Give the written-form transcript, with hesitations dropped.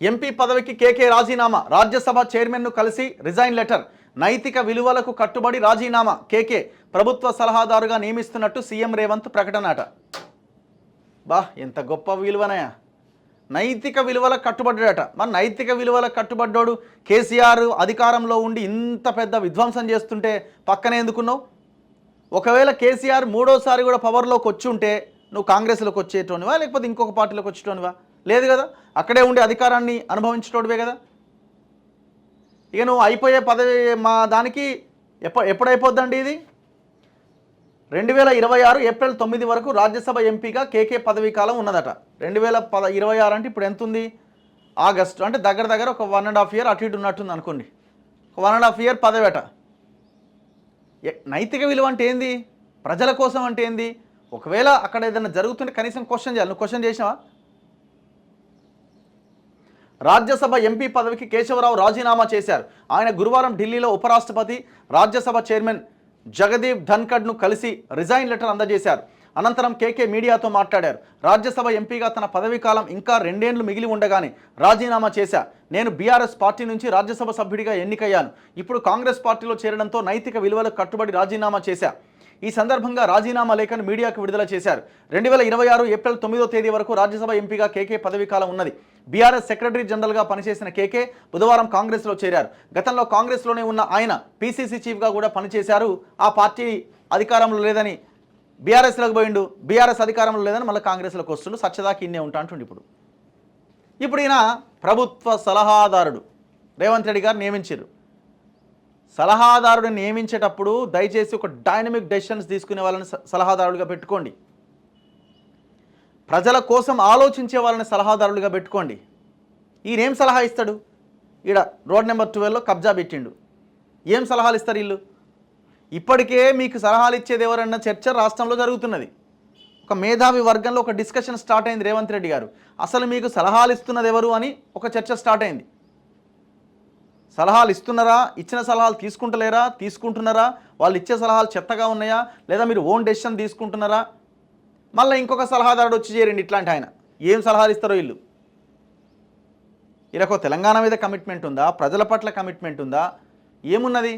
MP పదవికి కేకే రాజీనామా, రాజ్యసభ చైర్మన్ను కలిసి రిజైన్ లెటర్. నైతిక విలువలకు కట్టుబడి రాజీనామా, కేకే ప్రభుత్వ సలహాదారుగా నియమిస్తున్నట్టు సీఎం రేవంత్ ప్రకటనట. బా ఎంత గొప్ప విలువనయా, నైతిక విలువలకు కట్టుబడ్డాడట. మరి నైతిక విలువలకు కట్టుబడ్డాడు కేసీఆర్ అధికారంలో ఉండి ఇంత పెద్ద విధ్వంసం చేస్తుంటే పక్కనే ఎందుకున్నావు? ఒకవేళ కేసీఆర్ మూడోసారి కూడా పవర్లోకి వచ్చి ఉంటే నువ్వు కాంగ్రెస్లోకి వచ్చేటోనివా లేకపోతే ఇంకొక పార్టీలోకి వచ్చేటోనివా? లేదు కదా, అక్కడే ఉండి అధికారాన్ని అనుభవించేటోడివే కదా. ఇక నువ్వు అయిపోయే పదవి మా దానికి ఎప్పుడైపోద్దండి ఇది? 2026 ఏప్రిల్ 9 వరకు రాజ్యసభ ఎంపీగా కేకే పదవీ కాలం ఉన్నదట. 2026 అంటే ఇప్పుడు ఎంత ఉంది? ఆగస్టు అంటే దగ్గర దగ్గర ఒక 1.5 ఇయర్ అటు ఇటు ఉన్నట్టుంది అనుకోండి. ఒక 1.5 ఇయర్ పదవేట. నైతిక విలువ అంటే ఏంది? ప్రజల కోసం అంటే ఏంది? ఒకవేళ అక్కడ ఏదైనా జరుగుతుంటే కనీసం క్వశ్చన్ చేయాలి. నువ్వు క్వశ్చన్ చేసినావా? రాజ్యసభ ఎంపీ పదవికి కేశవరావు రాజీనామా చేశారు. ఆయన గురువారం ఢిల్లీలో ఉపరాష్ట్రపతి, రాజ్యసభ చైర్మన్ జగదీప్ ధన్ఖడ్ను కలిసి రిజైన్ లెటర్ అందజేశారు. అనంతరం కేకే మీడియాతో మాట్లాడారు. రాజ్యసభ ఎంపీగా తన పదవీ కాలం ఇంకా 2 ఏళ్లు మిగిలి ఉండగానే రాజీనామా చేశా. నేను బీఆర్ఎస్ పార్టీ నుంచి రాజ్యసభ సభ్యుడిగా ఎన్నికయ్యాను. ఇప్పుడు కాంగ్రెస్ పార్టీలో చేరడంతో నైతిక విలువలకు కట్టుబడి రాజీనామా చేశా. ఈ సందర్భంగా రాజీనామా లేఖను మీడియాకు విడుదల చేశారు. 2026 ఏప్రిల్ 9వ తేదీ వరకు రాజ్యసభ ఎంపీగా కేకే పదవీ కాలం ఉన్నది. బీఆర్ఎస్ సెక్రటరీ జనరల్గా పనిచేసిన కేకే బుధవారం కాంగ్రెస్లో చేరారు. గతంలో కాంగ్రెస్లోనే ఉన్న ఆయన పీసీసీ చీఫ్గా కూడా పనిచేశారు. ఆ పార్టీ అధికారంలో లేదని బీఆర్ఎస్లోకి పోయిండు. బీఆర్ఎస్ అధికారంలో లేదని మళ్ళీ కాంగ్రెస్లోకి వస్తుండు. సత్యదాకి ఇన్నే ఉంటా అంటుండు. ఇప్పుడు ఈయన ప్రభుత్వ సలహాదారుడు రేవంత్ రెడ్డి గారు నియమించారు. సలహాదారుడిని నియమించేటప్పుడు దయచేసి ఒక డైనమిక్ డెసిషన్స్ తీసుకునే వాళ్ళని సలహాదారులుగా పెట్టుకోండి. ప్రజల కోసం ఆలోచించే వాళ్ళని సలహాదారులుగా పెట్టుకోండి. ఈయనేం సలహా ఇస్తాడు? ఈడ రోడ్ నెంబర్ 12లో కబ్జా పెట్టిండు. ఏం సలహాలు ఇస్తారు వీళ్ళు? ఇప్పటికే మీకు సలహాలు ఇచ్చేది ఎవరన్న చర్చ రాష్ట్రంలో జరుగుతున్నది. ఒక మేధావి వర్గంలో ఒక డిస్కషన్ స్టార్ట్ అయింది. రేవంత్ రెడ్డి గారు అసలు మీకు సలహాలు ఇస్తున్నది ఎవరు అని ఒక చర్చ స్టార్ట్ అయింది. సలహాలు ఇస్తున్నారా? ఇచ్చిన సలహాలు తీసుకుంటలేరా? తీసుకుంటున్నారా? వాళ్ళు ఇచ్చే సలహాలు చెత్తగా ఉన్నాయా? లేదా మీరు ఓన్ డెసిషన్ తీసుకుంటున్నారా? మళ్ళీ ఇంకొక సలహాదారుడు వచ్చి చేరండి. ఇట్లాంటి ఆయన ఏం సలహాలు ఇస్తారో వీళ్ళు. వీళ్ళకు తెలంగాణ మీద కమిట్మెంట్ ఉందా? ప్రజల పట్ల కమిట్మెంట్ ఉందా? ఏమున్నది?